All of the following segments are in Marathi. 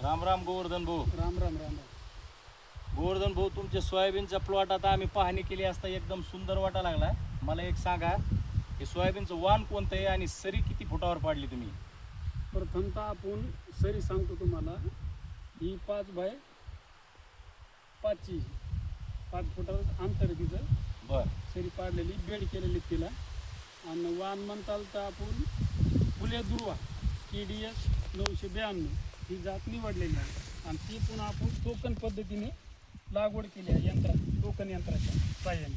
राम राम गोवर्धन भाऊ. राम राम राम राम. गोवर्धन भाऊ, तुमच्या सोयाबीनचा प्लॉट आता आम्ही पाहणी केली असता एकदम सुंदर वाटा लागला. मला एक सांगा, हे सोयाबीनचं वाण कोणतं आहे आणि सरी किती फुटावर पाडली तुम्ही? प्रथमतः आपण सरी सांगतो तुम्हाला. ही 5 बाय 5ची 5 फुटावर अंतर आहे तिचं. बर. सरी पाडलेली बेड केलेली तिला. आणि वाण म्हणताल तर आपण फुले दुर्वा KDS 992 ही जात निवडलेली आहे. आणि ती पुन्हा आपण टोकन पद्धतीने लागवड केली आहे टोकन यंत्राच्या साह्याने.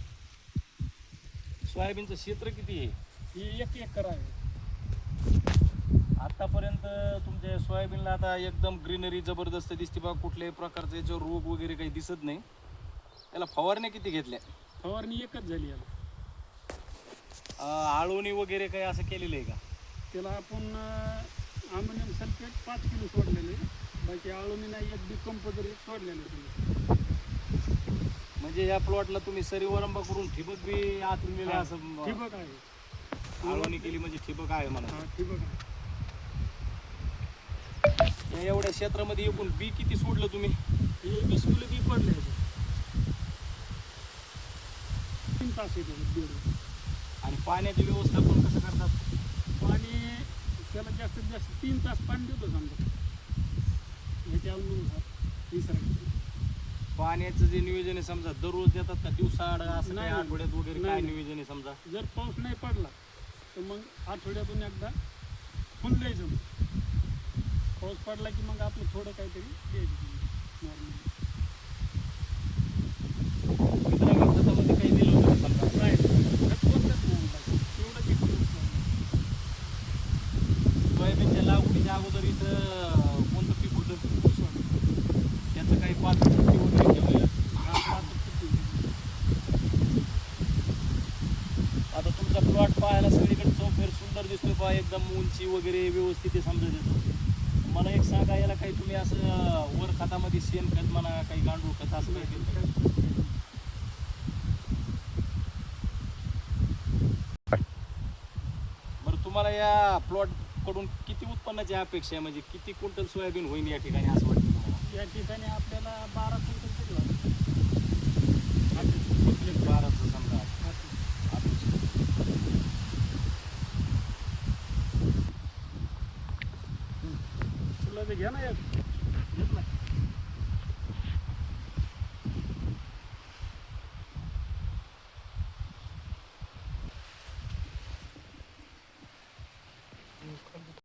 सोयाबीनचं क्षेत्र किती आहे? ही 1 एकर आहे. आतापर्यंत तुमच्या सोयाबीनला आता एकदम ग्रीनरी जबरदस्त दिसते बघा. कुठल्याही प्रकारचे याच्यावर रोग वगैरे काही दिसत नाही. त्याला फवारण्या किती घेतल्या? फवारणी एकच झाली याला. आळवणी वगैरे काही असं केलेलं आहे का? त्याला आपण अमोनियम सल्फेट 5 किलो सोडलेले. बाकी आळवणी नाही, एक डिकम्पोजर एक सोडलेले. म्हणजे या प्लॉटला तुम्ही सरी वरंबा करून ठिबक बी आतलेलं आहे असं? ठिबक आहे. आळवणी केली म्हणजे ठिबक आहे म्हणा. हा, ठिबक आहे. या एवढ्या क्षेत्रामध्ये एकूण बी किती सोडलं तुम्ही? हे 20 किलो बी पडले. 3 तास येते. आणि पाण्याचे व्यवस्थापन कसं करतात? पाणी त्याला जास्तीत जास्त 3 तास पाणी देतो समजा. ह्याच्या अवलंबून पाण्याचं जे नियोजन आहे समजा दररोज देतात का दिवसाआड असं नाही, काही आठवड्यात वगैरे काय नाही. नियोजन आहे समजा? जर पाऊस नाही पडला तर मग आठवड्यातून एकदा फुल द्यायचं. पाऊस पडला की मग आपलं थोडं काहीतरी द्यायचं नॉर्मल. मित्रांनो, खतामध्ये काही दिलं होतं का समजा? नाही, खत कोणतंच नाही आणलं. एवढं किती सोयाबीनच्या लागवडीच्या अगोदर इथं कोणतं पीक होतं? ऊस वाढतो. त्याचं काही पाच वगैरे ठेवलेलं? आता तुमचा प्लॉट पाहायला सगळीकडे चौफेर सुंदर दिसतोय पहा. एकदम उंची वगैरे व्यवस्थित आहे समजा देतो. मला एक सांगा, याला काही तुम्ही असं वर खतामध्ये शेणखत म्हणा, काही गांडूळ खत असं काही केलं? बरं, तुम्हाला या प्लॉट कडून किती उत्पन्नाची अपेक्षा आहे? म्हणजे किती क्विंटल सोयाबीन होईल या ठिकाणी असं वाटतं तुम्हाला? या ठिकाणी आपल्याला 12 क्विंटल तरी वाटतं. 12चं समजा. तुला ते घ्या ना एक. घेतला.